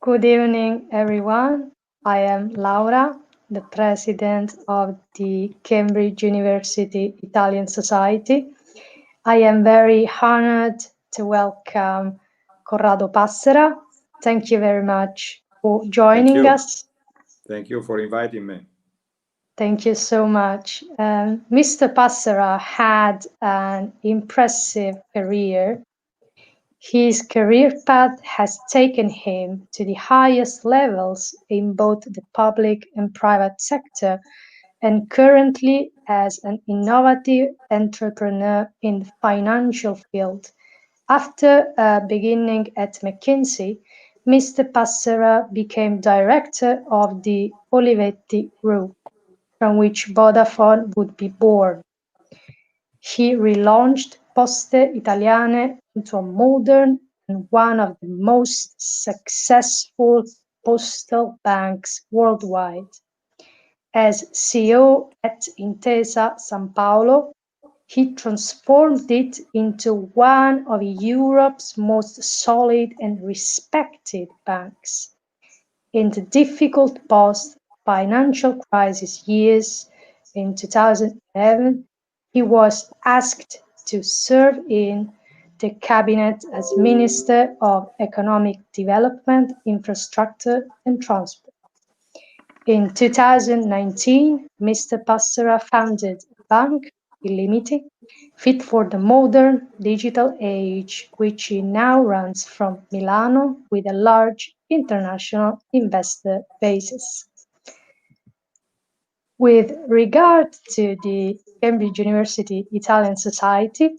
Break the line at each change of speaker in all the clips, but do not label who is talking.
Good evening, everyone. I am Laura, the president of the Cambridge University Italian Society. I am very honored to welcome Corrado Passera. Thank you very much for
Thank
joining
you.
us.
Thank you for inviting me.
Thank you so much. Mr. Passera had an impressive career. His career path has taken him to the highest levels in both the public and private sector, and currently as an innovative entrepreneur in the financial field. After beginning at McKinsey, Mr. Passera became director of the Illimity group, from which Vodafone would be born. He relaunched Poste Italiane into a modern and one of the most successful postal banks worldwide. As CEO at Intesa Sanpaolo, he transformed it into one of Europe's most solid and respected banks. In the difficult post-financial crisis years in 2011, he was asked to serve in the cabinet as Minister of Economic Development, Infrastructure and Transport. In 2019, Mr. Passera founded a bank, Illimity, fit for the modern digital age, which he now runs from Milano with a large international investor basis. With regard to the Cambridge University Italian Society,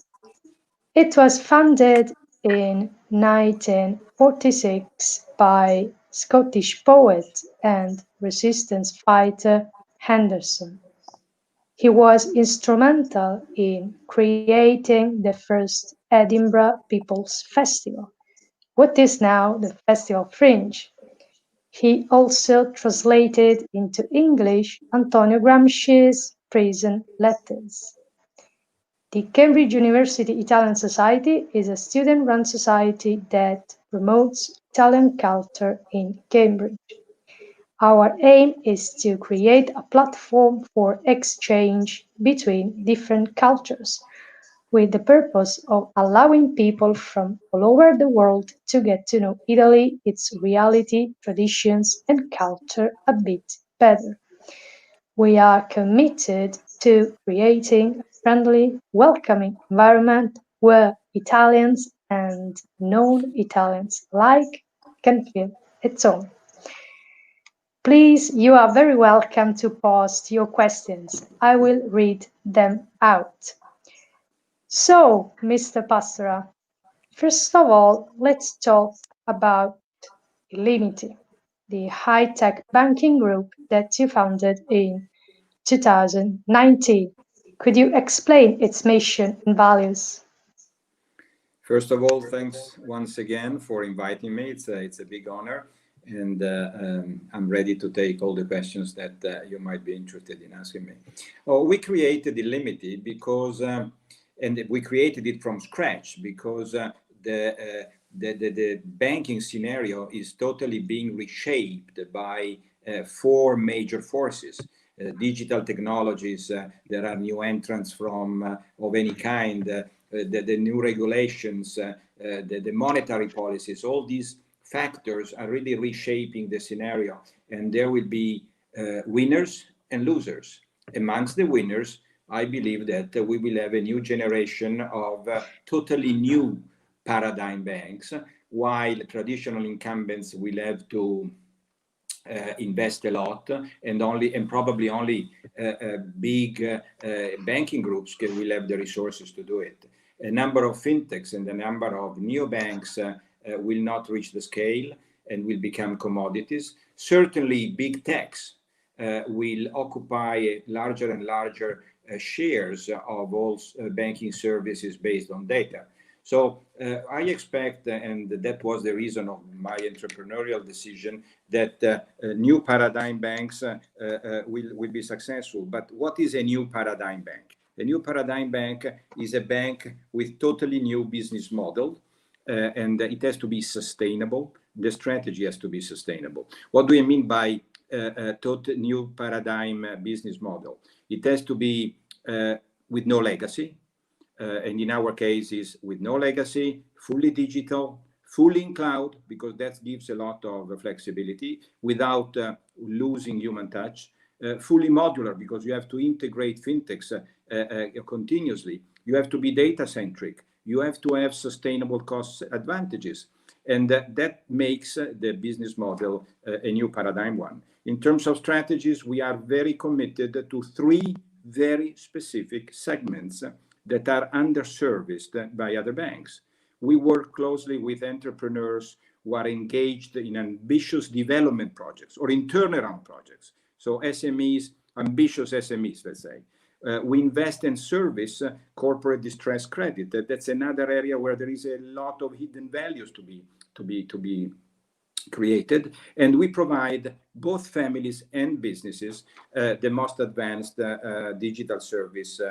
it was founded in 1946 by Scottish poet and resistance fighter Henderson. He was instrumental in creating the first Edinburgh People's Festival, what is now the Festival Fringe. He also translated into English Antonio Gramsci's Prison Letters. The Cambridge University Italian Society is a student-run society that promotes Italian culture in Cambridge. Our aim is to create a platform for exchange between different cultures, with the purpose of allowing people from all over the world to get to know Italy, its reality, traditions, and culture a bit better. We are committed to creating a friendly, welcoming environment where Italians and non-Italians alike can feel at home. Please, you are very welcome to post your questions. I will read them out. So, Mr. Passera, first of all, let's talk about Illimity, the high-tech banking group that you founded in 2019. Could you explain its mission and values?
First of all, thanks once again for inviting me. It's a big honor, and I'm ready to take all the questions that you might be interested in asking me. Oh, we created Illimity because, and we created it from scratch because the banking scenario is totally being reshaped by four major forces. Digital technologies, there are new entrants from of any kind, the new regulations, the monetary policies, all these factors are really reshaping the scenario, and there will be winners and losers. Amongst the winners, I believe that we will have a new generation of totally new paradigm banks, while traditional incumbents will have to invest a lot, and probably only big banking groups will have the resources to do it. A number of fintechs and a number of new banks will not reach the scale and will become commodities. Certainly, big techs will occupy larger and larger shares of all banking services based on data. So I expect, and that was the reason of my entrepreneurial decision, that new paradigm banks will be successful. But what is a new paradigm bank? A new paradigm bank is a bank with totally new business model, and it has to be sustainable. the strategy has to be sustainable. What do I mean by total new paradigm business model? It has to be with no legacy, and in our case is with no legacy, fully digital, fully in cloud, because that gives a lot of flexibility without losing human touch, fully modular, because you have to integrate fintechs continuously. You have to be data centric. You have to have sustainable cost advantages. And that makes the business model a new paradigm one. In terms of strategies, we are very committed to 3 very specific segments that are underserviced by other banks. We work closely with entrepreneurs who are engaged in ambitious development projects or in turnaround projects. So SMEs, ambitious SMEs, let's say. We invest in service corporate distress credit. That's another area where there is a lot of hidden values to be created, and we provide both families and businesses the most advanced digital service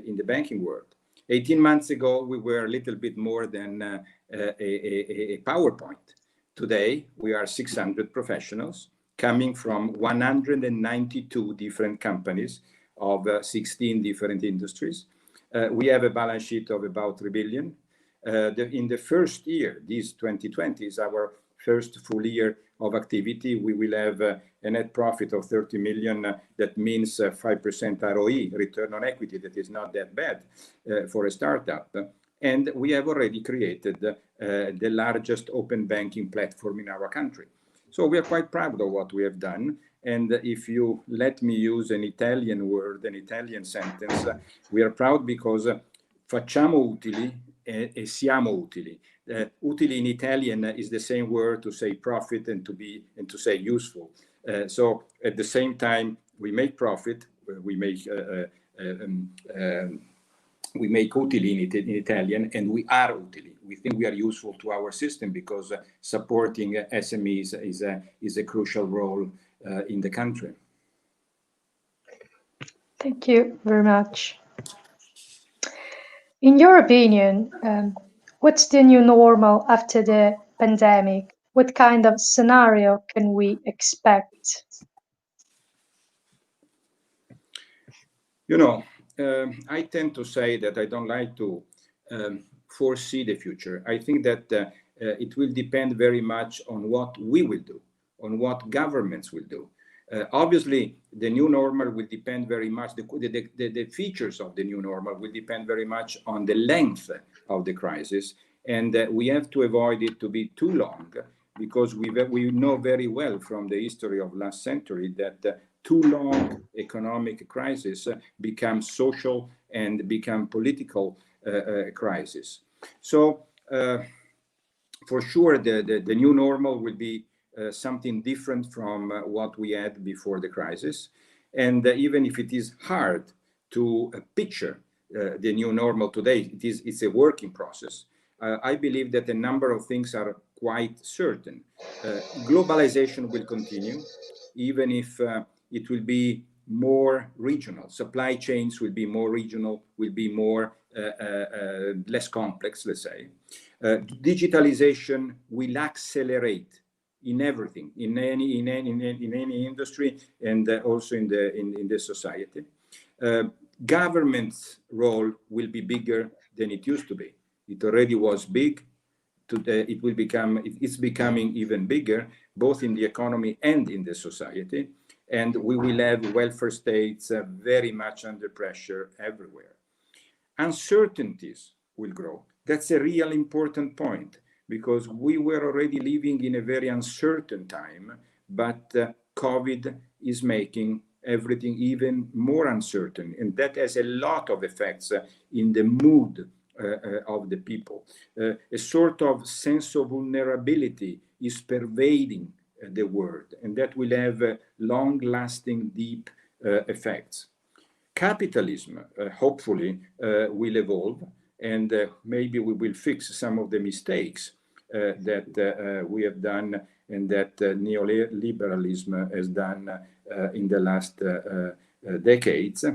in the banking world. 18 months ago, we were a little bit more than a PowerPoint. Today, we are 600 professionals coming from 192 different companies of 16 different industries. We have a balance sheet of about 3 billion. In the first year, this 2020 is our first full year of activity. We will have a net profit of 30 million. That means 5% ROE, return on equity. That is not that bad for a startup. And we have already created the largest open banking platform in our country. So we are quite proud of what we have done. And if you let me use an Italian word, an Italian sentence, we are proud because facciamo utili e siamo utili. Utili in Italian is the same word to say profit and to say useful. So at the same time, we make profit, we make utili in Italian, and we are utili. We think we are useful to our system because supporting SMEs is a crucial role in the country.
Thank you very much. In your opinion, what's the new normal after the pandemic? What kind of scenario can we expect?
You know, I tend to say that I don't like to foresee the future. I think that it will depend very much on what we will do, on what governments will do. Obviously, the new normal will depend very much, the features of the new normal will depend very much on the length of the crisis. And we have to avoid it to be too long, because we know very well from the history of last century that too long economic crisis become social and become political crisis. So for sure, the new normal will be something different from what we had before the crisis. And even if it is hard to picture the new normal today, it's a working process. I believe that a number of things are quite certain. Globalization will continue, even if it will be more regional. Supply chains will be more regional, will be more less complex, let's say. Digitalization will accelerate in everything, in any industry, and also in the society. Government's role will be bigger than it used to be. It already was big. It's becoming even bigger, both in the economy and in the society. And we will have welfare states very much under pressure everywhere. Uncertainties will grow. That's a real important point, because we were already living in a very uncertain time, but COVID is making everything even more uncertain. And that has a lot of effects in the mood of the people. A sort of sense of vulnerability is pervading the world, and that will have long-lasting, deep effects. Capitalism, hopefully, will evolve, and maybe we will fix some of the mistakes that we have done and that neoliberalism has done in the last decades.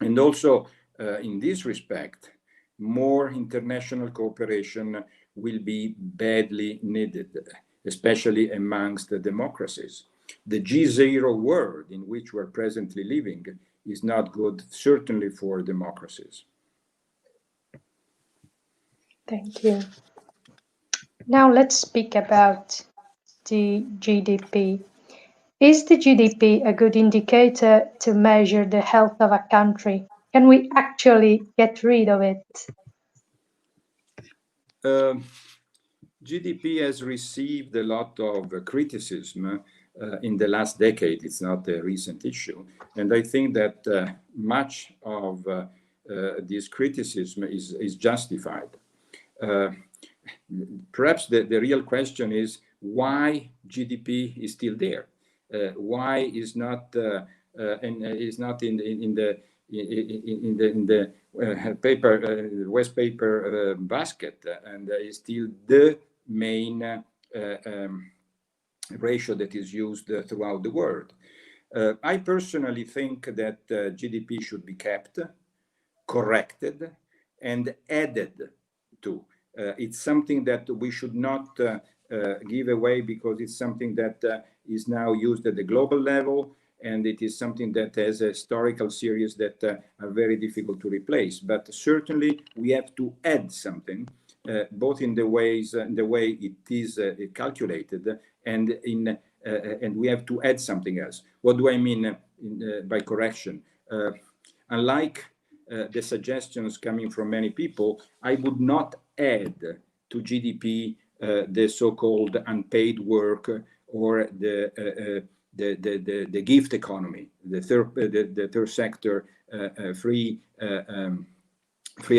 And also, in this respect, more international cooperation will be badly needed. especially amongst the democracies. The G0 world in which we're presently living is not good, certainly for democracies.
Thank you. Now let's speak about the GDP. Is the GDP a good indicator to measure the health of a country? Can we actually get rid of it?
GDP has received a lot of criticism in the last decade. It's not a recent issue. And I think that much of this criticism is justified. Perhaps the real question is why GDP is still there. Why is not is not in the waste paper basket, and is still the main ratio that is used throughout the world. I personally think that GDP should be kept, corrected, and added to. It's something that we should not give away, because it's something that is now used at the global level, and it is something that has a historical series that are very difficult to replace. But certainly we have to add something, both in the way it is calculated, and we have to add something else. What do I mean by correction? Unlike the suggestions coming from many people, I would not add to GDP the so-called unpaid work, or the gift economy, the third sector free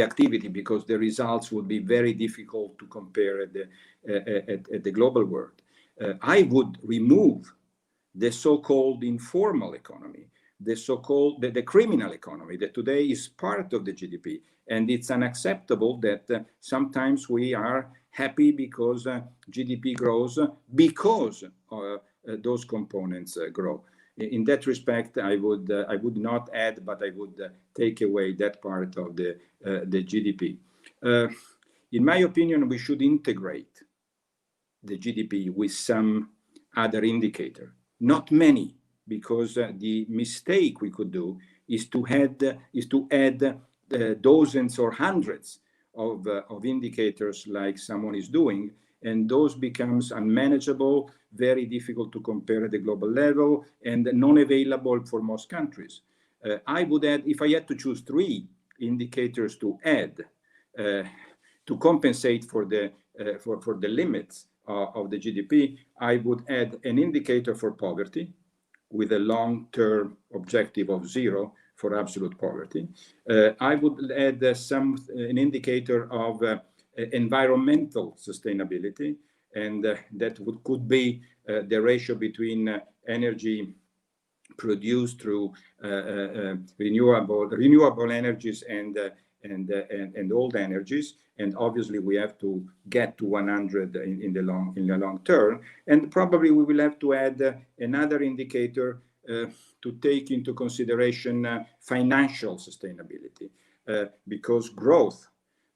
activity, because the results would be very difficult to compare at the global world. I would remove the so-called informal economy, the so-called the criminal economy that today is part of the GDP. And it's unacceptable that sometimes we are happy because GDP grows, because those components grow. In that respect, I would not add, but I would take away that part of the GDP. In my opinion, we should integrate the GDP with some other indicator. Not many, because the mistake we could do is to add dozens or hundreds of indicators like someone is doing, and those becomes unmanageable, very difficult to compare at the global level, and non-available for most countries. I would add, if I had to choose 3 indicators to add to compensate for the limits of the GDP, I would add an indicator for poverty, with a long-term objective of 0 for absolute poverty. I would add an indicator of environmental sustainability, and that could be the ratio between energy produced through renewable energies and old energies. And obviously we have to get to 100 in the long term. And probably we will have to add another indicator to take into consideration financial sustainability, because growth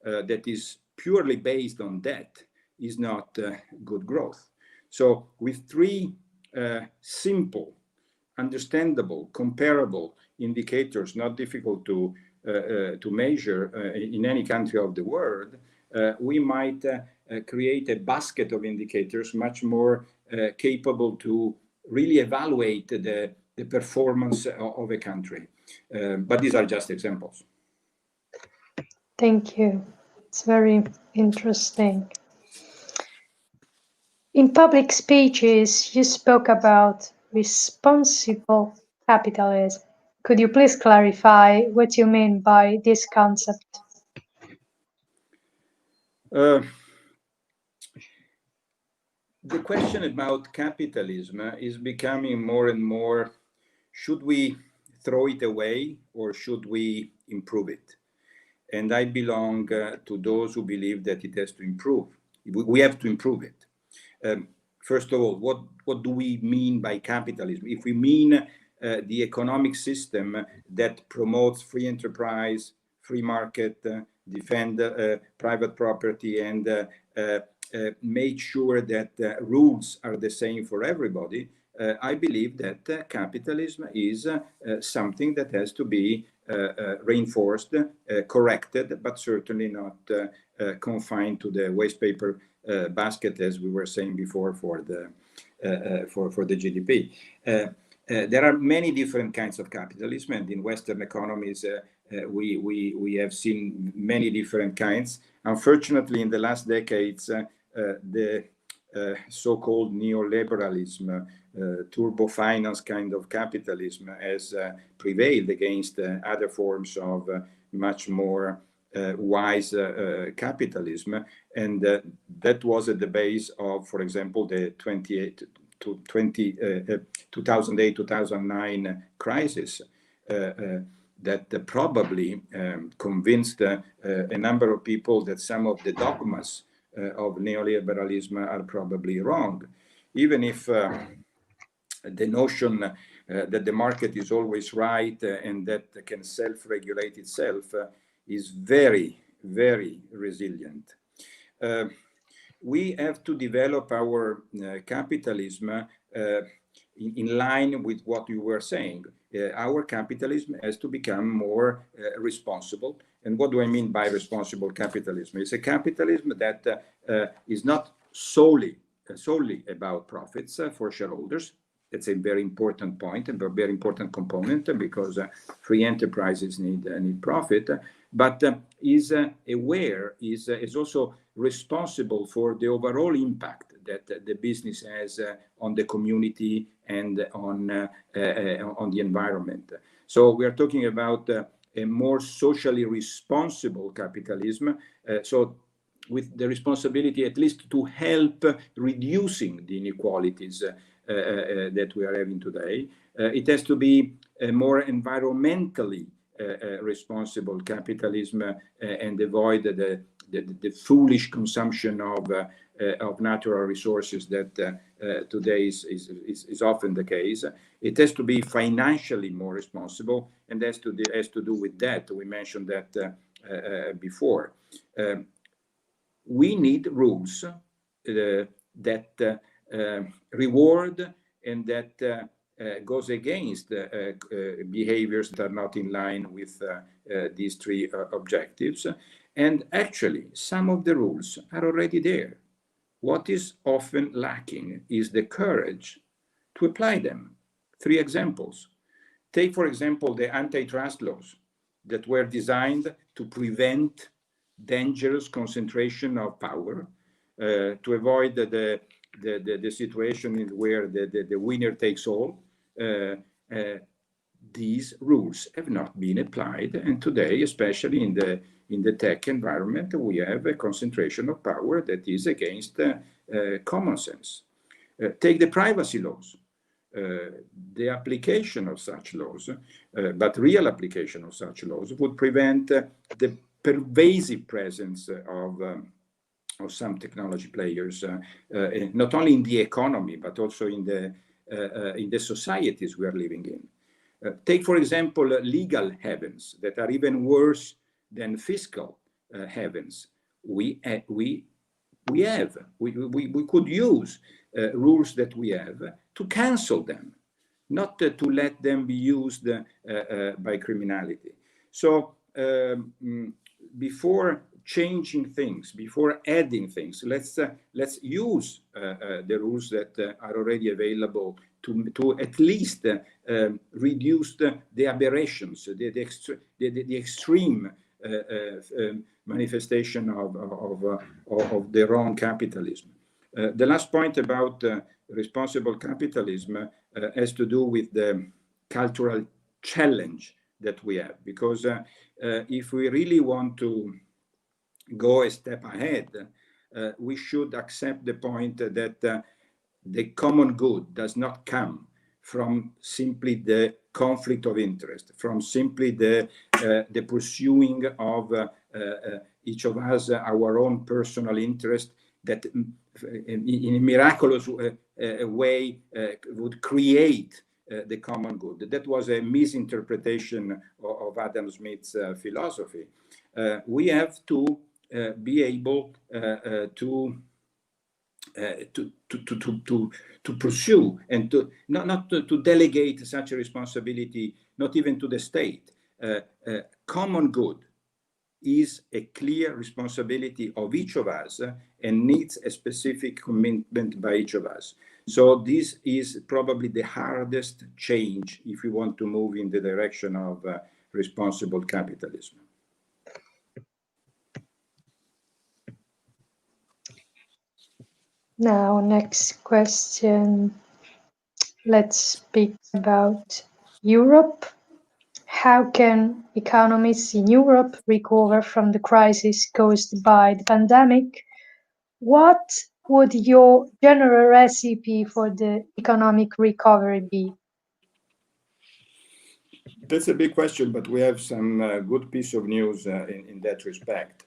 that is purely based on debt is not good growth. So with 3 simple, understandable, comparable indicators, not difficult to measure in any country of the world, we might create a basket of indicators much more capable to really evaluate the performance of a country. But these are just examples.
Thank you. It's very interesting. In public speeches, you spoke about responsible capitalism. Could you please clarify what you mean by this concept?
The question about capitalism is becoming more and more, should we throw it away or should we improve it? And I belong to those who believe that it has to improve. We have to improve it. First of all, what do we mean by capitalism? If we mean the economic system that promotes free enterprise, free market, defend private property, and make sure that rules are the same for everybody, I believe that capitalism is something that has to be reinforced, corrected, but certainly not confined to the waste paper basket, as we were saying before, for the GDP. There are many different kinds of capitalism, and in Western economies, we have seen many different kinds. Unfortunately, in the last decades, the so-called neoliberalism, turbo finance kind of capitalism has prevailed against other forms of much more wise capitalism. And that was at the base of, for example, the 2008-2009 crisis that probably convinced a number of people that some of the dogmas of neoliberalism are probably wrong, even if the notion that the market is always right and that can self-regulate itself is very, very resilient. We have to develop our capitalism in line with what you were saying. Our capitalism has to become more responsible. And what do I mean by responsible capitalism? It's a capitalism that is not solely about profits for shareholders. That's a very important point and a very important component, because free enterprises need profit, but is aware, is also responsible for the overall impact that the business has on the community and on the environment. So we are talking about a more socially responsible capitalism. So with the responsibility at least to help reducing the inequalities that we are having today. It has to be a more environmentally responsible capitalism and avoid the foolish consumption of natural resources that today is often the case. It has to be financially more responsible, and has to do with that. We mentioned that before. We need rules that reward and that goes against behaviors that are not in line with these three objectives. And actually, some of the rules are already there. What is often lacking is the courage to apply them. 3 examples. Take, for example, the antitrust laws that were designed to prevent dangerous concentration of power, to avoid the situation where the winner takes all. These rules have not been applied, and today, especially in the tech environment, we have a concentration of power that is against common sense. Take the privacy laws. The application of such laws, but real application of such laws, would prevent the pervasive presence of some technology players, not only in the economy, but also in the societies we are living in. Take, for example, legal havens that are even worse than fiscal havens. We could use rules that we have to cancel them, not to let them be used by criminality. So before changing things, before adding things, let's use the rules that are already available to at least reduce the aberrations, the extreme manifestation of the wrong capitalism. The last point about responsible capitalism has to do with the cultural challenge that we have, because if we really want to go a step ahead, we should accept the point that the common good does not come from simply the conflict of interest, from simply the pursuing of each of us our own personal interest that in a miraculous way would create the common good. That was a misinterpretation of Adam Smith's philosophy. We have to be able to to pursue and to not to delegate such a responsibility, not even to the state. Common good is a clear responsibility of each of us and needs a specific commitment by each of us. So this is probably the hardest change if we want to move in the direction of responsible capitalism.
Now, next question. Let's speak about Europe. How can economies in Europe recover from the crisis caused by the pandemic? What would your general recipe for the economic recovery be?
That's a big question, but we have some good piece of news in that respect.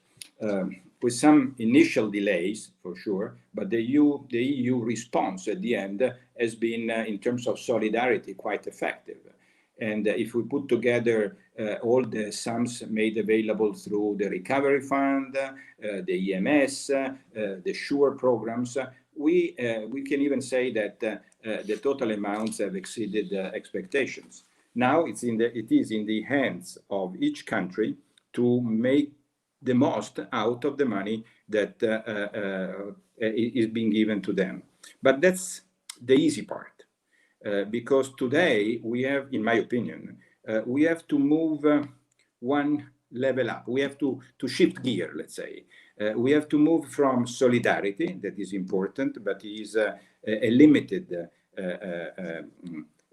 With some initial delays, for sure, but the EU response at the end has been, in terms of solidarity, quite effective. And if we put together all the sums made available through the Recovery Fund, the EMS, the SURE programs, we can even say that the total amounts have exceeded expectations. Now it is in the hands of each country to make the most out of the money that is being given to them. But that's the easy part, because today we have, in my opinion, we have to move one level up. We have to shift gear, let's say. We have to move from solidarity, that is important, but is a limited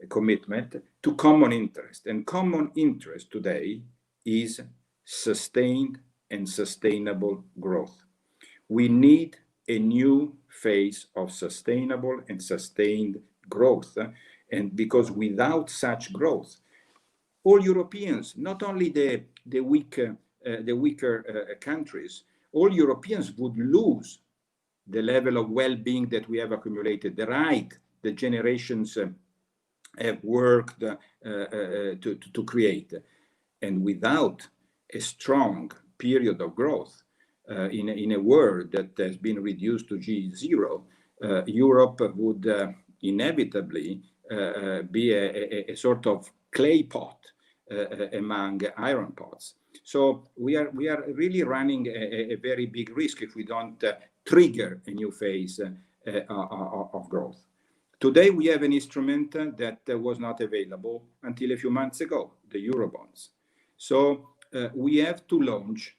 commitment, to common interest. And common interest today is sustained and sustainable growth. We need a new phase of sustainable and sustained growth, and because without such growth, all Europeans, not only the weaker countries, all Europeans would lose the level of well-being that we have accumulated, the right the generations have worked to create. And without a strong period of growth in a world that has been reduced to G0, Europe would inevitably be a sort of clay pot among iron pots. So we are really running a very big risk if we don't trigger a new phase of growth. Today we have an instrument that was not available until a few months ago, the Eurobonds. So we have to launch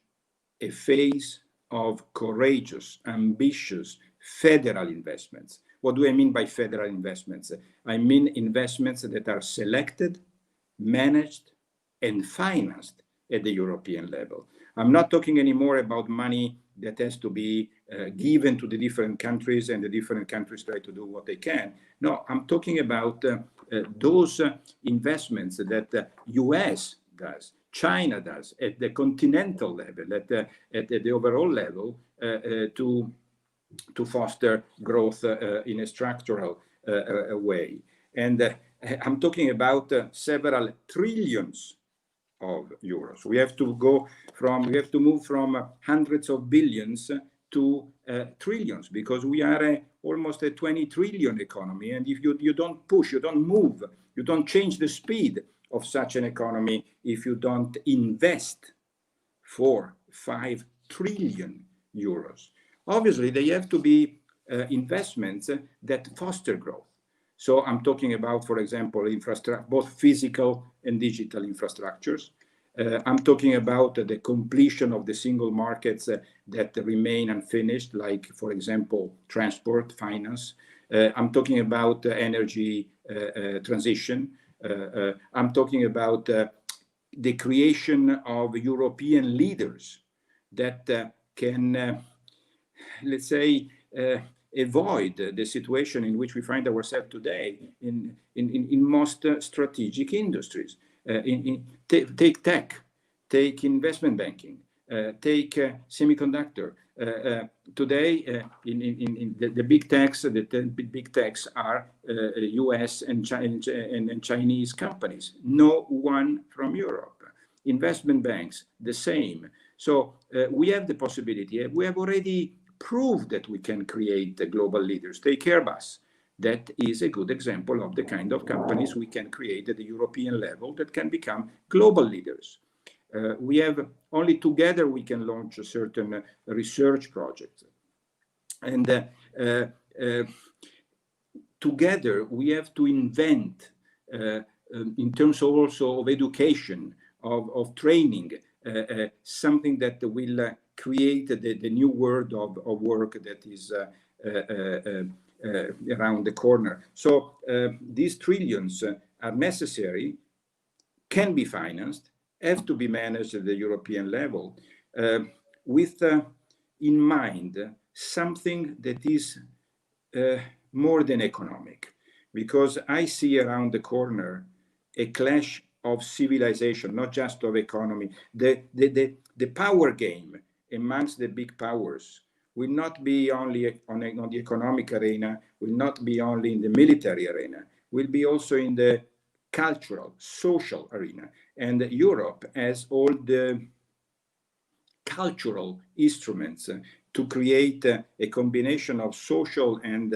a phase of courageous, ambitious federal investments. What do I mean by federal investments? I mean investments that are selected, managed, and financed at the European level. I'm not talking anymore about money that has to be given to the different countries and the different countries try to do what they can. No, I'm talking about those investments that US does, China does, at the continental level, at the overall level, to foster growth in a structural way. And I'm talking about several trillions of euros. We have to move from hundreds of billions to trillions, because we are almost a 20 trillion economy. And if you don't push, you don't move, you don't change the speed of such an economy, if you don't invest 4-5 trillion euros. Obviously, they have to be investments that foster growth. So I'm talking about, for example, infrastructure, both physical and digital infrastructures. I'm talking about the completion of the single markets that remain unfinished, like, for example, transport, finance. I'm talking about energy transition. I'm talking about the creation of European leaders that can, let's say, avoid the situation in which we find ourselves today in most strategic industries. Take tech, take investment banking, take semiconductor. Today, in the big techs, the big techs are US and Chinese companies. No one from Europe. Investment banks, the same. So we have the possibility. We have already prove that we can create global leaders. Take Airbus. That is a good example of the kind of companies we can create at the European level that can become global leaders. We have only together we can launch a certain research project. And together we have to invent in terms also of education, of training, something that will create the new world of work that is around the corner. So these trillions are necessary, can be financed, have to be managed at the European level, with in mind something that is more than economic, because I see around the corner a clash of civilization, not just of economy. The power game amongst the big powers will not be only on the economic arena, will not be only in the military arena, will be also in the cultural, social arena. And Europe has all the cultural instruments to create a combination of social and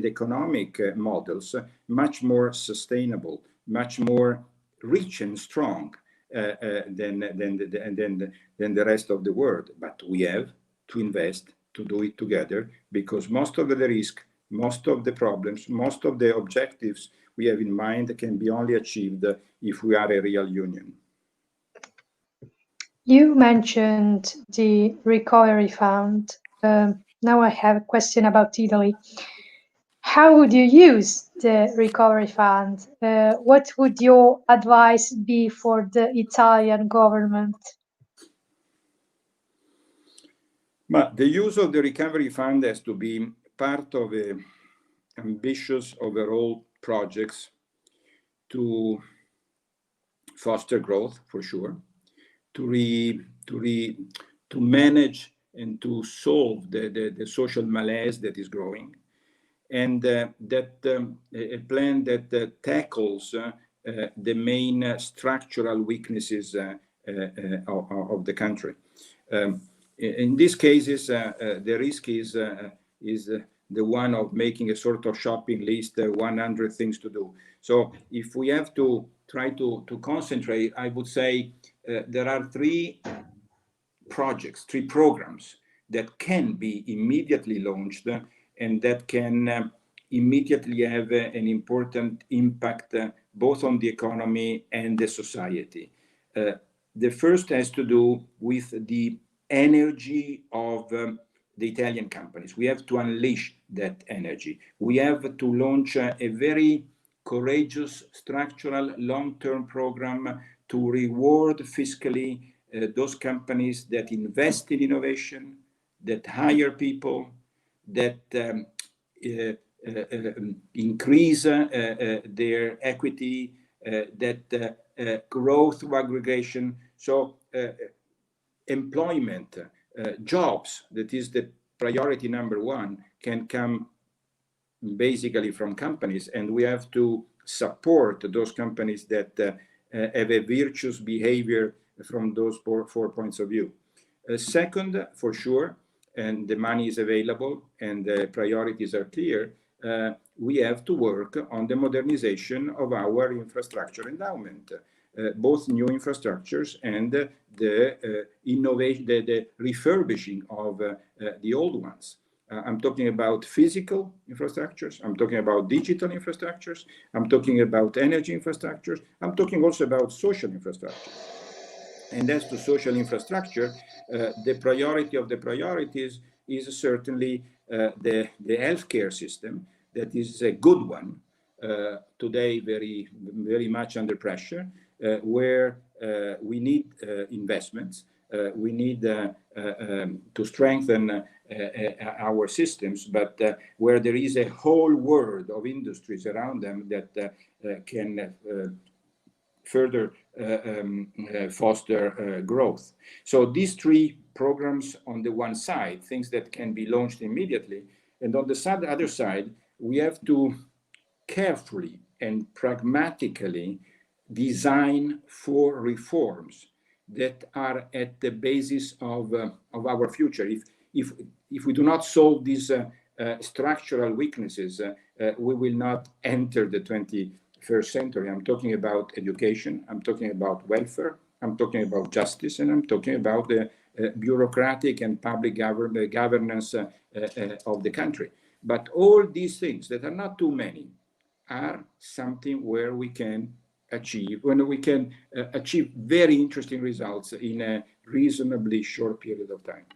economic models much more sustainable, much more rich and strong than the rest of the world. But we have to invest to do it together, because most of the risk, most of the problems, most of the objectives we have in mind can be only achieved if we are a real union.
You mentioned the recovery fund. Now I have a question about Italy. How would you use the recovery fund? What would your advice be for the Italian government?
But the use of the recovery fund has to be part of a ambitious overall projects to foster growth, for sure, to manage and to solve the social malaise that is growing, and a plan that tackles the main structural weaknesses of the country. In these cases, the risk is the one of making a sort of shopping list, 100 things to do. So if we have to try to concentrate, I would say there are three projects, three programs that can be immediately launched and that can immediately have an important impact both on the economy and the society. The first has to do with the energy of the Italian companies. We have to unleash that energy. We have to launch a very courageous, structural, long-term program to reward fiscally those companies that invest in innovation, that hire people, that increase their equity, that growth through aggregation. So employment, jobs, that is the priority number one, can come basically from companies, and we have to support those companies that have a virtuous behavior from those four points of view. Second, for sure, and the money is available and the priorities are clear, we have to work on the modernization of our infrastructure endowment, both new infrastructures and the innovation, the refurbishing of the old ones. I'm talking about physical infrastructures, I'm talking about digital infrastructures, I'm talking about energy infrastructures, I'm talking also about social infrastructure. And as to social infrastructure, the priority of the priorities is certainly the healthcare system. That is a good one, today very much under pressure, where we need investments, we need to strengthen our systems, but where there is a whole world of industries around them that can further foster growth. So these three programs on the one side, things that can be launched immediately, and on the other side, we have to carefully and pragmatically design for reforms that are at the basis of our future. If if we do not solve these structural weaknesses, we will not enter the 21st century. I'm talking about education, I'm talking about welfare, I'm talking about justice, and I'm talking about the bureaucratic and public governance of the country. But all these things, that are not too many, are something where we can achieve, achieve very interesting results in a reasonably short period of time.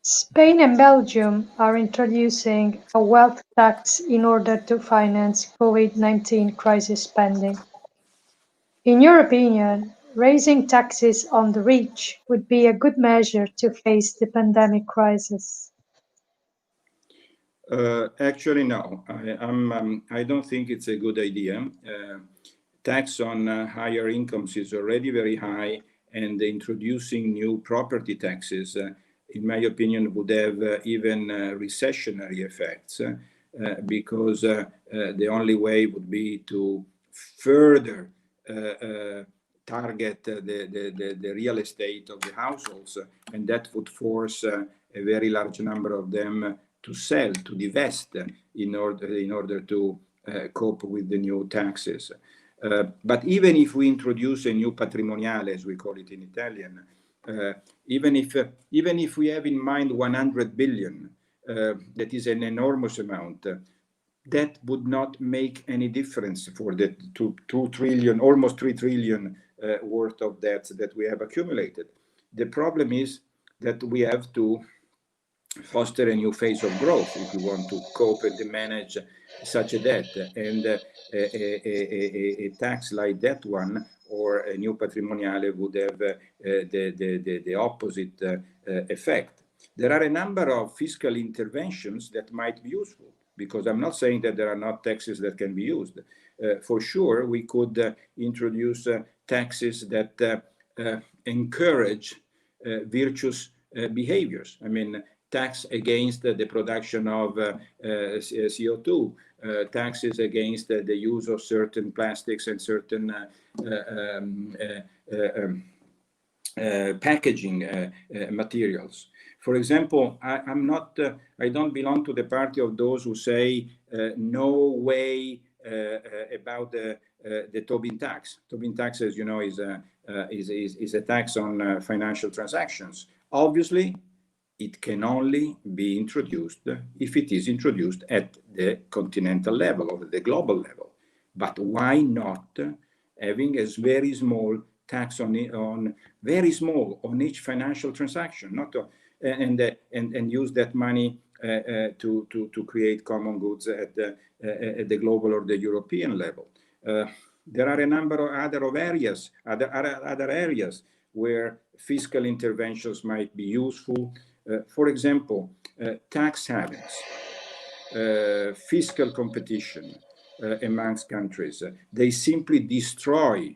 Spain and Belgium are introducing a wealth tax in order to finance COVID-19 crisis spending. In your opinion, raising taxes on the rich would be a good measure to face the pandemic crisis?
Actually, no. I don't think it's a good idea. Tax on higher incomes is already very high, and introducing new property taxes, in my opinion, would have even recessionary effects, because the only way would be to further target the real estate of the households, and that would force a very large number of them to sell, to divest, in order to cope with the new taxes. But even if we introduce a new patrimoniale, as we call it in Italian, even if we have in mind 100 billion, that is an enormous amount, that would not make any difference for the 2 trillion, almost 3 trillion worth of debts that we have accumulated. The problem is that we have to foster a new phase of growth if we want to cope and manage such a debt. And a tax like that one, or a new patrimoniale, would have the opposite effect. There are a number of fiscal interventions that might be useful, because I'm not saying that there are not taxes that can be used. For sure, we could introduce taxes that encourage virtuous behaviors. I mean, tax against the production of CO2, taxes against the use of certain plastics and certain packaging materials. For example, I don't belong to the party of those who say no way about the Tobin tax. Tobin tax, as you know, is a tax on financial transactions. Obviously, it can only be introduced if it is introduced at the continental level or the global level. But why not having a very small tax on each financial transaction, and use that money to create common goods at the global or the European level. There are a number of other areas where fiscal interventions might be useful. For example, tax havens, fiscal competition amongst countries. They simply destroy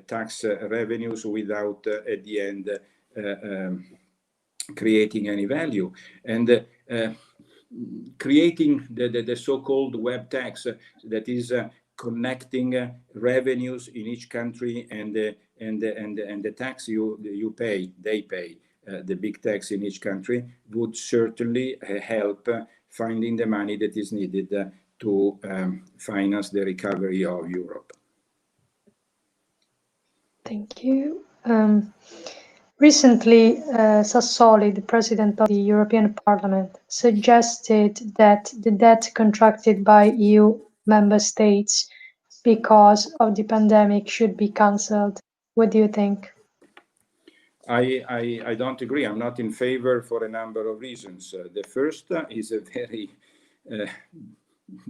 tax revenues without, at the end, creating any value. And creating the so-called web tax, that is connecting revenues in each country and the tax they pay. The big tax in each country would certainly help finding the money that is needed to finance the recovery of Europe.
Thank you. Recently, Sassoli, the President of the European Parliament, suggested that the debt contracted by EU member states because of the pandemic should be cancelled. What do you think?
I don't agree. I'm not in favor for a number of reasons. The first is a very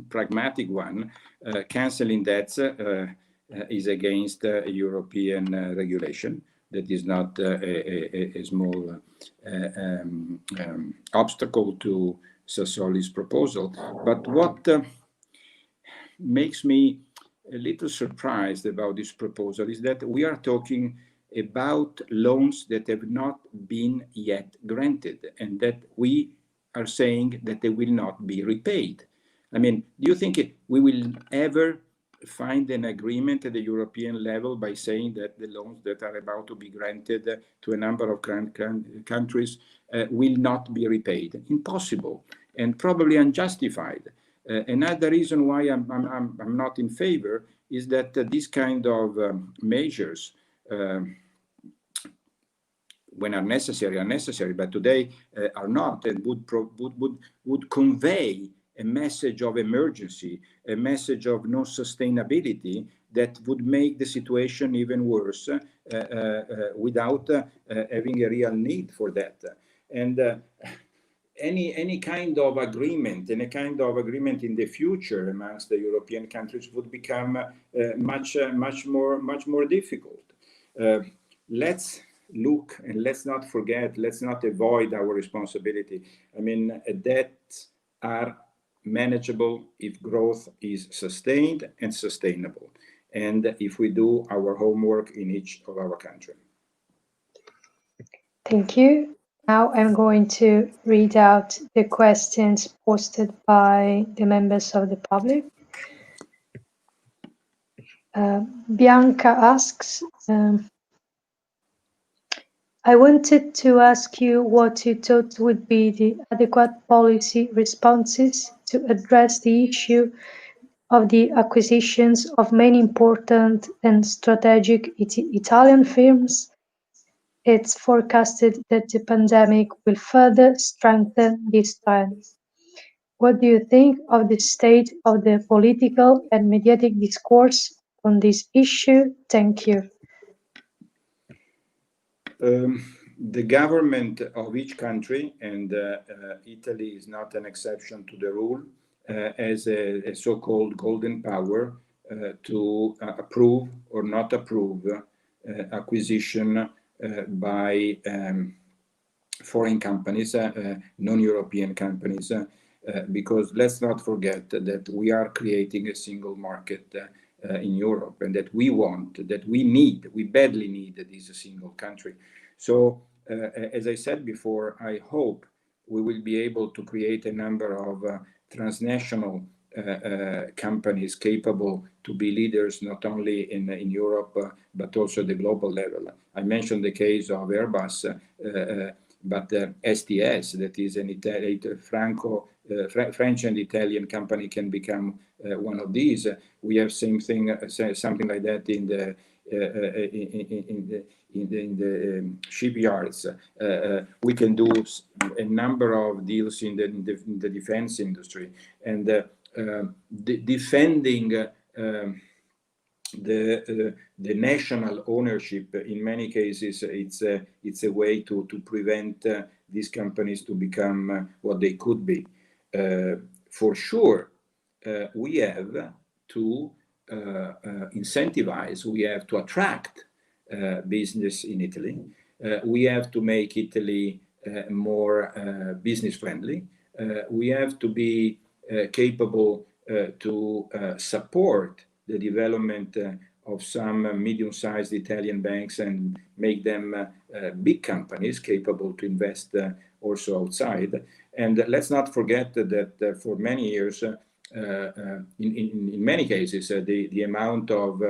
pragmatic one. Cancelling debts is against European regulation. That is not a small obstacle to Sassoli's proposal. But what makes me a little surprised about this proposal is that we are talking about loans that have not been yet granted, and that we are saying that they will not be repaid. I mean, do you think we will ever find an agreement at the European level by saying that the loans that are about to be granted to a number of countries will not be repaid. Impossible and probably unjustified. Another reason why I'm not in favor is that these kind of measures, when are necessary, but today are not, and would convey a message of emergency, a message of no sustainability that would make the situation even worse without having a real need for that. And any kind of agreement, in the future amongst the European countries would become much more difficult. Let's look, and let's not forget, let's not avoid our responsibility. I mean, debts are manageable if growth is sustained and sustainable, and if we do our homework in each of our countries.
Thank you. Now I'm going to read out the questions posted by the members of the public. Bianca asks, I wanted to ask you what you thought would be the adequate policy responses to address the issue of the acquisitions of many important and strategic Italian firms. It's forecasted that the pandemic will further strengthen this trend. What do you think of the state of the political and mediatic discourse on this issue? Thank you.
The government of each country, and Italy is not an exception to the rule, has a so-called golden power to approve or not approve acquisition by foreign companies, non-European companies, because let's not forget that we are creating a single market in Europe, and that we badly need this single country. So, as I said before, I hope we will be able to create a number of transnational companies capable to be leaders not only in Europe but also at the global level. I mentioned the case of Airbus, but STS, that is an French and Italian company, can become one of these. We have something like that in the shipyards. We can do a number of deals in the defense industry, and defending the national ownership. In many cases, it's a way to prevent these companies to become what they could be. For sure, we have to incentivize, we have to attract business in Italy. We have to make Italy more business friendly. We have to be capable to support the development of some medium-sized Italian banks and make them big companies capable to invest also outside. And let's not forget that for many years, in many cases, the amount of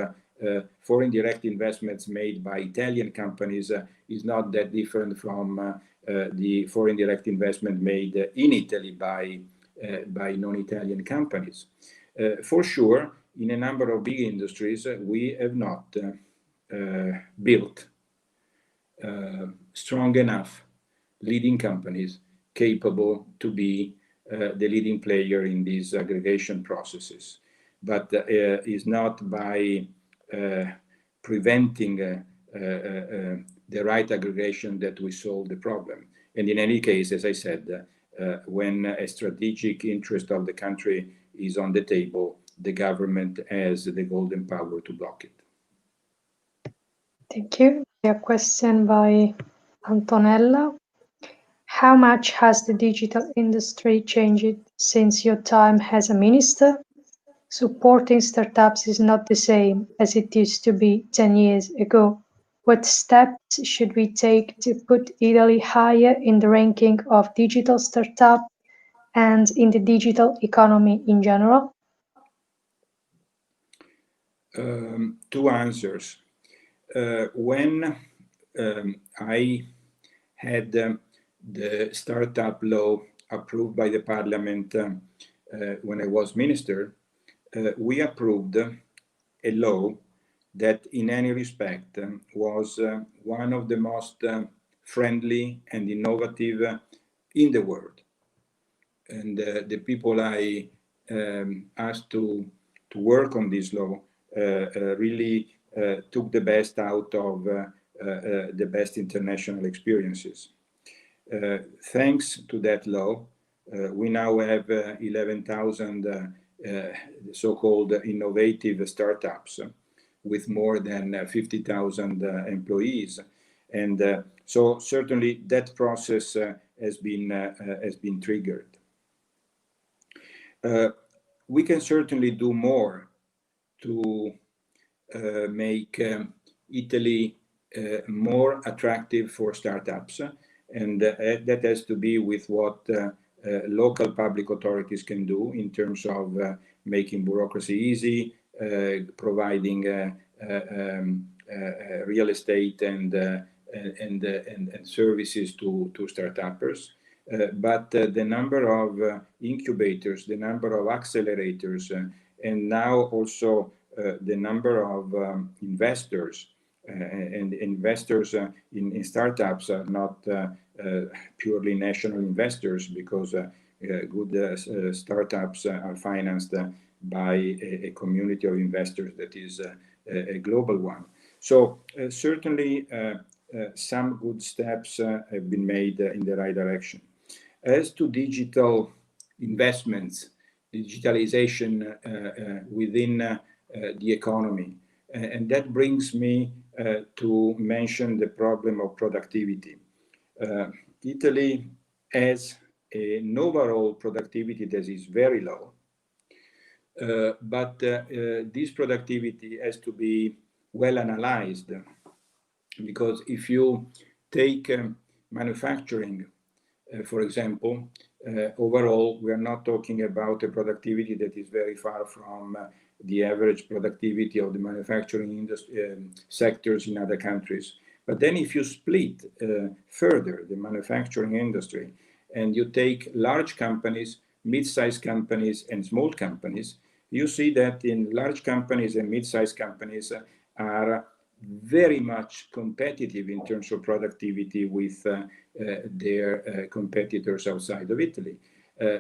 foreign direct investments made by Italian companies is not that different from the foreign direct investment made in Italy by non-Italian companies. For sure, in a number of big industries, we have not built strong enough leading companies capable to be the leading player in these aggregation processes. But is not by preventing the right aggregation that we solve the problem. And in any case, as I said, when a strategic interest of the country is on the table, the government has the golden power to block it.
Thank you. A question by Antonella. How much has the digital industry changed since your time as a minister? Supporting startups is not the same as it used to be 10 years ago. What steps should we take to put Italy higher in the ranking of digital startup and in the digital economy in general?
Two answers. When I had the startup law approved by the parliament when I was minister, we approved a law that in any respect was one of the most friendly and innovative in the world. And the people I asked to work on this law really took the best out of the best international experiences. Thanks to that law, we now have 11,000 so-called innovative startups with more than 50,000 employees. And so certainly that process has been triggered. We can certainly do more to make Italy more attractive for startups, and that has to be with what local public authorities can do in terms of making bureaucracy easy, providing real estate and services to startups. But the number of incubators, the number of accelerators, and now also the number of investors and investors in startups are not purely national investors, because good startups are financed by a community of investors that is a global one. So certainly some good steps have been made in the right direction. As to digital investments, digitalization within the economy, and that brings me to mention the problem of productivity. Italy has an overall productivity that is very low, but this productivity has to be well analyzed, because if you take manufacturing, for example, overall, we are not talking about a productivity that is very far from the average productivity of the manufacturing industry sectors in other countries. But then if you split further the manufacturing industry and you take large companies, mid-sized companies, and small companies, you see that in large companies and mid-sized companies are very much competitive in terms of productivity with their competitors outside of Italy.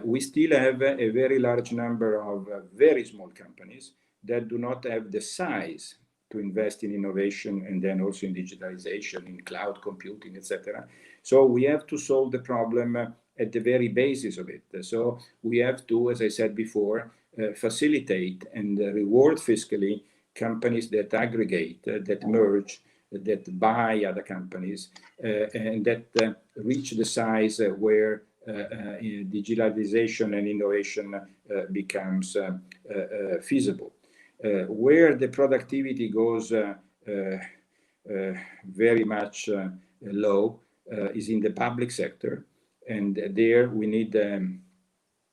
We still have a very large number of very small companies that do not have the size to invest in innovation and then also in digitalization, in cloud computing, etc. So we have to solve the problem at the very basis of it. So we have to, as I said before, facilitate and reward fiscally companies that aggregate, that merge, that buy other companies, and that reach the size where digitalization and innovation becomes feasible. Where the productivity goes very much low is in the public sector, and there we need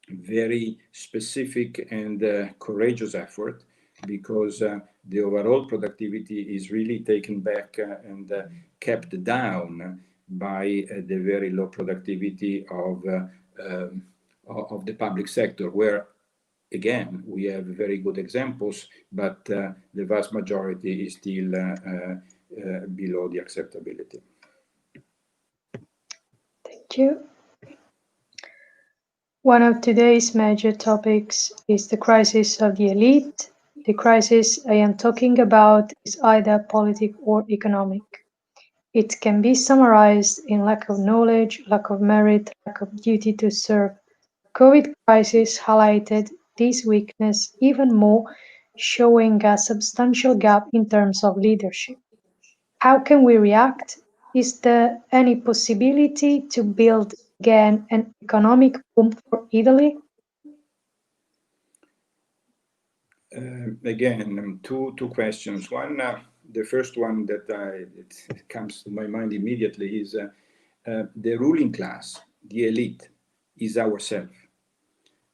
very specific and courageous effort, because the overall productivity is really taken back and kept down by the very low productivity of the public sector, where again we have very good examples, but the vast majority is still below the acceptability.
Thank you. One of today's major topics is the crisis of the elite. The crisis I am talking about is either political or economic. It can be summarized in lack of knowledge, lack of merit, lack of duty to serve. COVID crisis highlighted this weakness even more, showing a substantial gap in terms of leadership. How can we react? Is there any possibility to build again an economic boom for Italy?
Again, two questions. One, the first one that it comes to my mind immediately is the ruling class, the elite, is ourselves.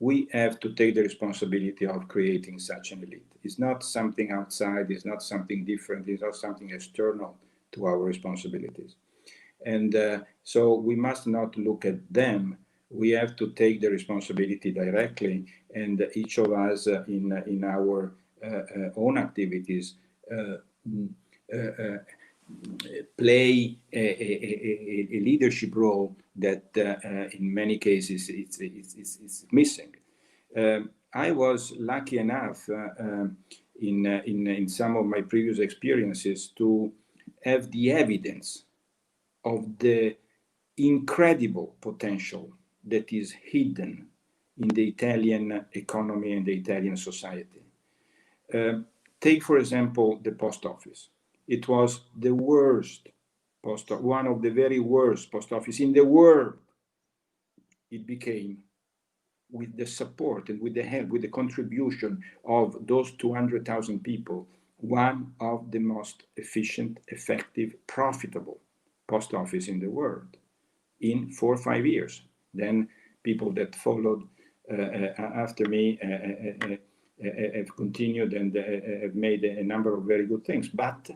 we have to take the responsibility of creating such an elite. It's not something outside, it's not something different, it's not something external to our responsibilities. And so we must not look at them. We have to take the responsibility directly, and each of us in our own activities play a leadership role that in many cases it's missing. I was lucky enough in some of my previous experiences to have the evidence of the incredible potential that is hidden in the Italian economy and the Italian society. Take, for example, the post office. It was the worst one of the very worst post office in the world. It became, with the support and with the help, with the contribution of those 200,000 people, one of the most efficient, effective, profitable post office in the world in 4 or 5 years. Then people that followed after me have continued and have made a number of very good things, but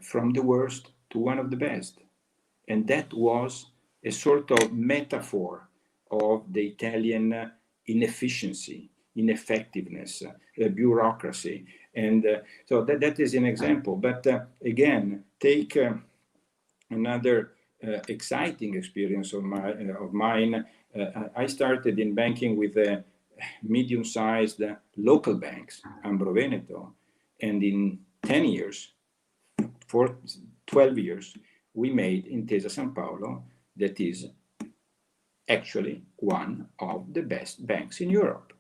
from the worst to one of the best. And that was a sort of metaphor of the Italian inefficiency, ineffectiveness, bureaucracy. And so that is an example. But again, take another exciting experience of mine. I started in banking with medium-sized local banks, Ambro Veneto, and in 10 years, for 12 years, we made Intesa San Paolo, that is actually one of the best banks in Europe.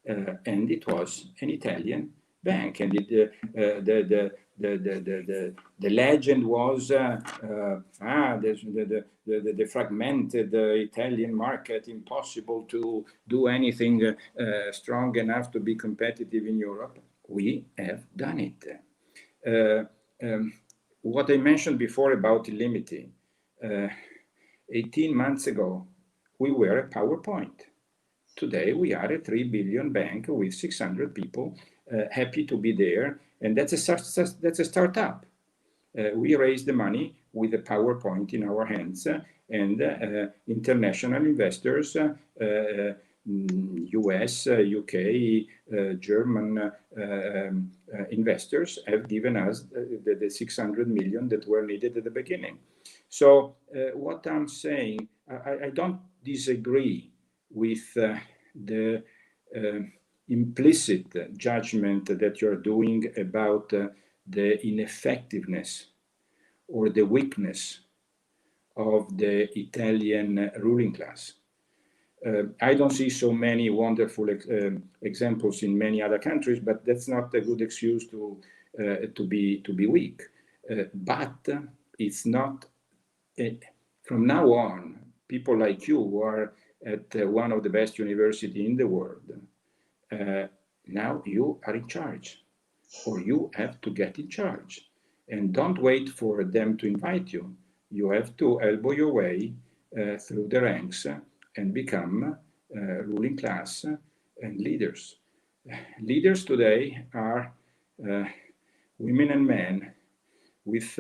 And it was an Italian bank. And the legend was the fragmented Italian market, impossible to do anything strong enough to be competitive in Europe. We have done it. What I mentioned before about Illimity, 18 months ago, we were a PowerPoint. Today, we are a 3 billion bank with 600 people, happy to be there. And that's a startup. We raised the money with a PowerPoint in our hands, and international investors, US, UK, German investors have given us the 600 million that were needed at the beginning. So what I'm saying, I don't disagree with the implicit judgment that you're doing about the ineffectiveness or the weakness of the Italian ruling class. I don't see so many wonderful examples in many other countries, but that's not a good excuse to be weak. But it's not. From now on, people like you who are at one of the best universities in the world, now you are in charge, or you have to get in charge. And don't wait for them to invite you. You have to elbow your way through the ranks and become ruling class and leaders. Leaders today are women and men with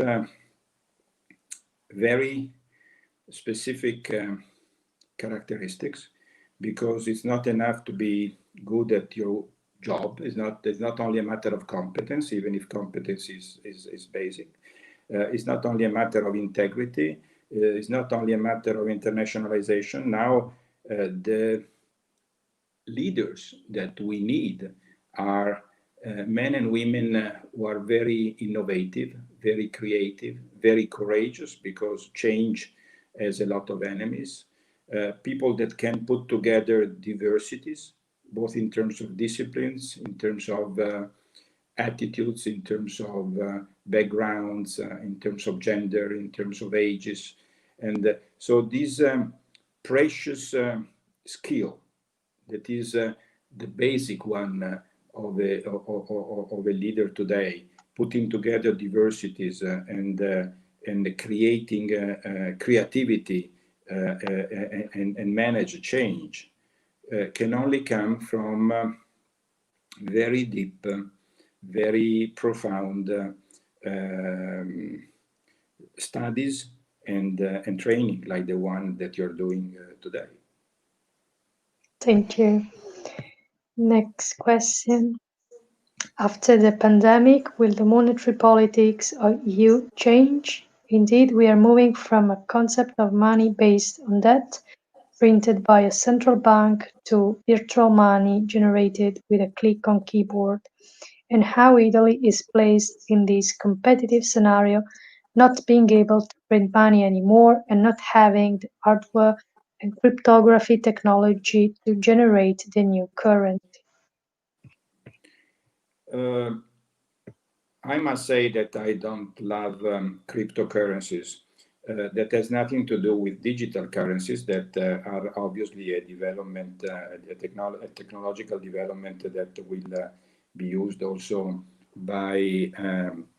very specific characteristics, because it's not enough to be good at your job. It's not only a matter of competence, even if competence is basic. It's not only a matter of integrity. It's not only a matter of internationalization. Now, the leaders that we need are men and women who are very innovative, very creative, very courageous, because change has a lot of enemies. People that can put together diversities, both in terms of disciplines, in terms of attitudes, in terms of backgrounds, in terms of gender, in terms of ages. And so this precious skill that is the basic one of a leader today, putting together diversities and creating creativity and manage change. can only come from very deep, very profound studies and training like the one that you're doing today.
Thank you. Next question. After the pandemic, will the monetary politics of EU change? Indeed, we are moving from a concept of money based on debt printed by a central bank to virtual money generated with a click on keyboard, and how Italy is placed in this competitive scenario, not being able to print money anymore and not having the hardware and cryptography technology to generate the new currency.
I must say that I don't love cryptocurrencies. That has nothing to do with digital currencies that are obviously a development, a technological development that will be used also by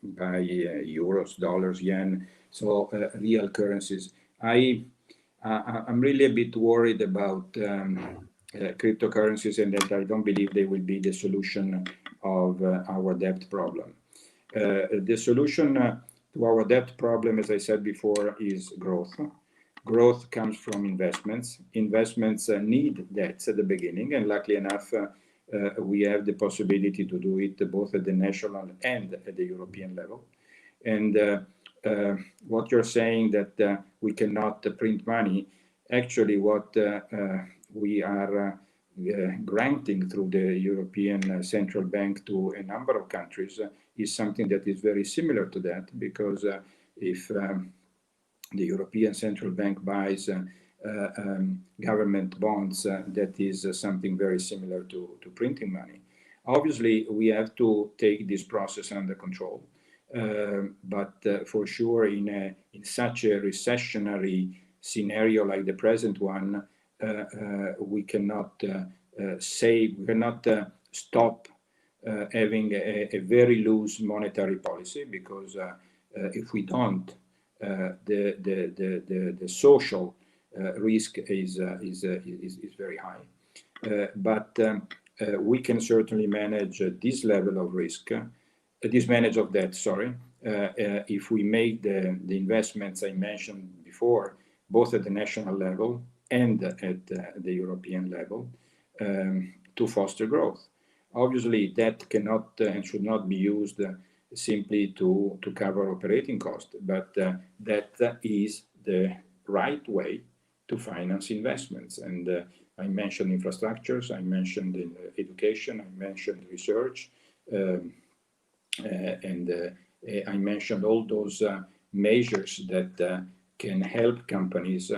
euros, dollars, yen, so real currencies. I'm really a bit worried about cryptocurrencies, and that I don't believe they will be the solution of our debt problem. The solution to our debt problem, as I said before, is growth. Growth comes from investments. Investments need debts at the beginning, and luckily enough, we have the possibility to do it both at the national and at the European level. And what you're saying that we cannot print money, actually what we are granting through the European Central Bank to a number of countries is something that is very similar to that, because if the European Central Bank buys government bonds, that is something very similar to printing money. Obviously, we have to take this process under control. But for sure, in such a recessionary scenario like the present one, we cannot stop having a very loose monetary policy, because if we don't, the social risk is very high. But we can certainly manage this level of risk, this manage of debt, sorry, if we make the investments I mentioned before, both at the national level and at the European level, to foster growth. Obviously, that cannot and should not be used simply to cover operating costs, but that is the right way to finance investments. And I mentioned infrastructures, I mentioned education, I mentioned research, and I mentioned all those measures that can help companies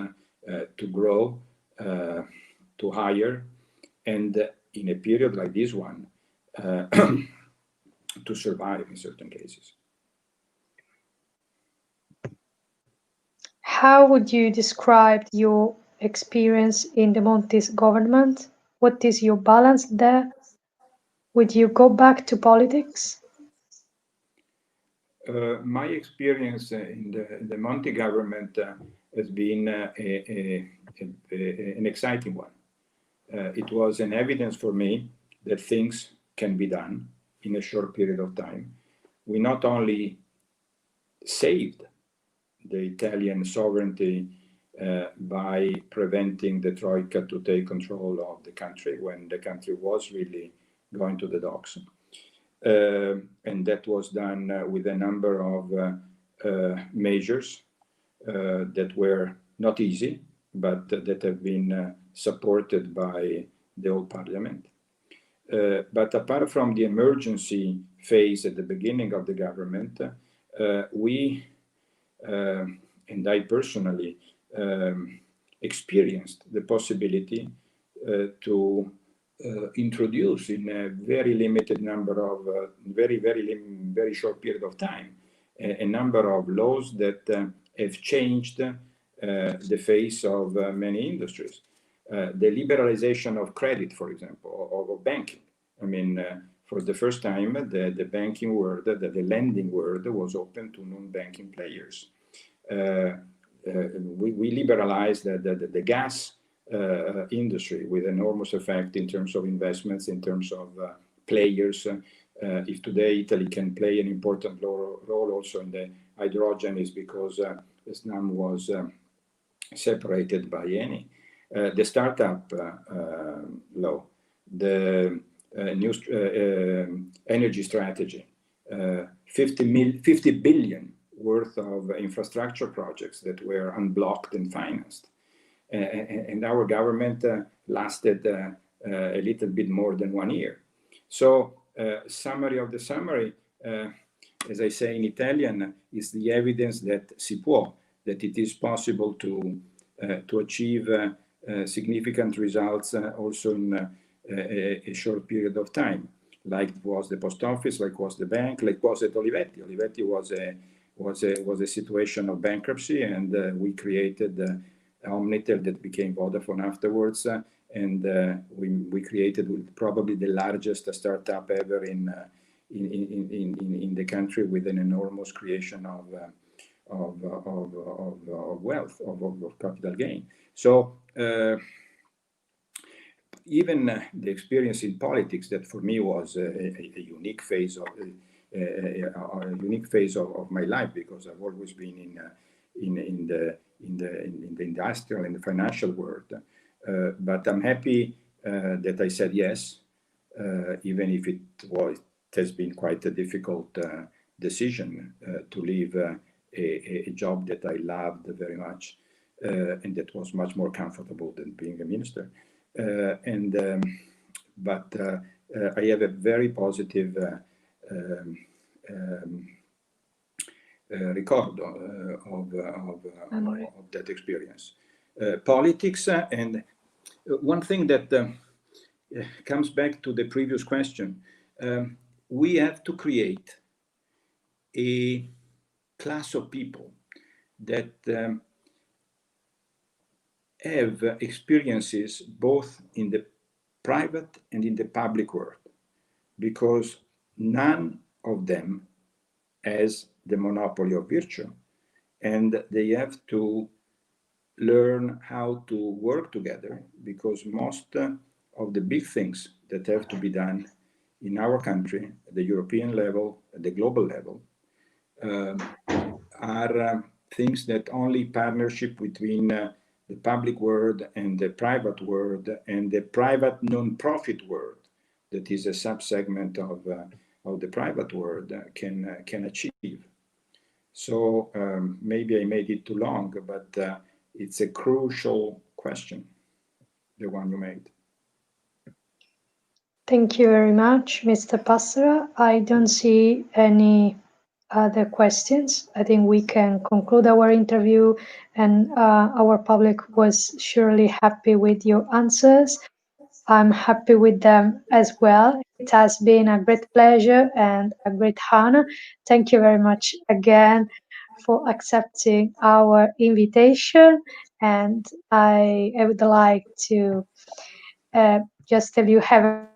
to grow, to hire, and in a period like this one, to survive in certain cases.
How would you describe your experience in the Monti's government? What is your balance there? Would you go back to politics?
My experience in the Monti government has been an exciting one. It was an evidence for me that things can be done in a short period of time. We not only saved the Italian sovereignty by preventing the Troika to take control of the country when the country was really going to the docks. And that was done with a number of measures that were not easy, but that have been supported by the whole parliament. But apart from the emergency phase at the beginning of the government, we, and I personally, experienced the possibility to introduce in a very limited number of, very short period of time, a number of laws that have changed the face of many industries. The liberalization of credit, for example, of banking. I mean, for the first time, the banking world, the lending world was open to non-banking players. We liberalized the gas industry with enormous effect in terms of investments, in terms of players. If today Italy can play an important role also in the hydrogen, is because Snam was separated by Eni. The startup law, the new energy strategy, 50 billion worth of infrastructure projects that were unblocked and financed. And our government lasted a little bit more than 1 year. So, summary of the summary, as I say in Italian, is the evidence that si può, that it is possible to achieve significant results also in a short period of time, like was the post office, like was the bank, like was at Olivetti. Olivetti was a situation of bankruptcy, and we created Omnitel that became Vodafone afterwards, and we created probably the largest startup ever in the country, with an enormous creation of wealth, of capital gain. So even the experience in politics, that for me was a unique phase of my life, because I've always been in the industrial and the financial world. But I'm happy that I said yes, even if it has been quite a difficult decision to leave a job that I loved very much, and that was much more comfortable than being a minister. But I have a very positive record of that experience. Politics, and one thing that comes back to the previous question, we have to create a class of people that have experiences both in the private and in the public world, because none of them has the monopoly of virtue, and they have to learn how to work together, because most of the big things that have to be done in our country, at the European level, at the global level, are things that only partnership between the public world and the private world, and the private non-profit world, that is a sub-segment of the private world, can achieve. So maybe I made it too long, but it's a crucial question, the one you made.
Thank you very much, Mr. Passera. I don't see any other questions. I think we can conclude our interview, and our public was surely happy with your answers. I'm happy with them as well. It has been a great pleasure and a great honor. Thank you very much again for accepting our invitation. And I would like to just tell you have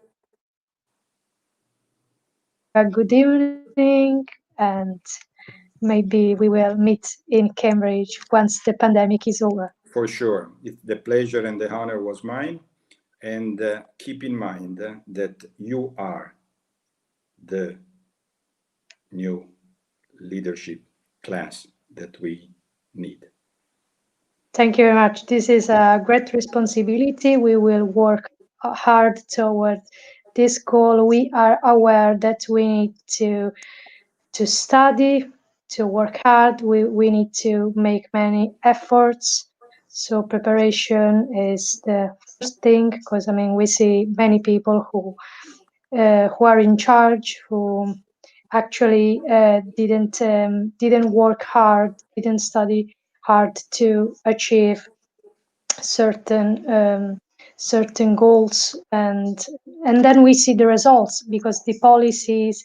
a good evening, and maybe we will meet in Cambridge once the pandemic is over.
For sure. The pleasure and the honor was mine. And keep in mind that you are the new leadership class that we need.
Thank you very much. This is a great responsibility. We will work hard toward this goal. We are aware that we need to study, to work hard. We need to make many efforts. So preparation is the first thing, because I mean we see many people who are in charge who actually didn't work hard, didn't study hard to achieve certain goals, and then we see the results, because the policies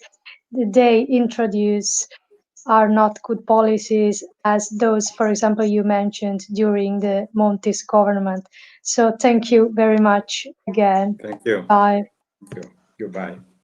they introduce are not good policies, as those, for example, you mentioned during the Monti's government. So thank you very much again.
Thank you.
Bye.
Thank you. Goodbye.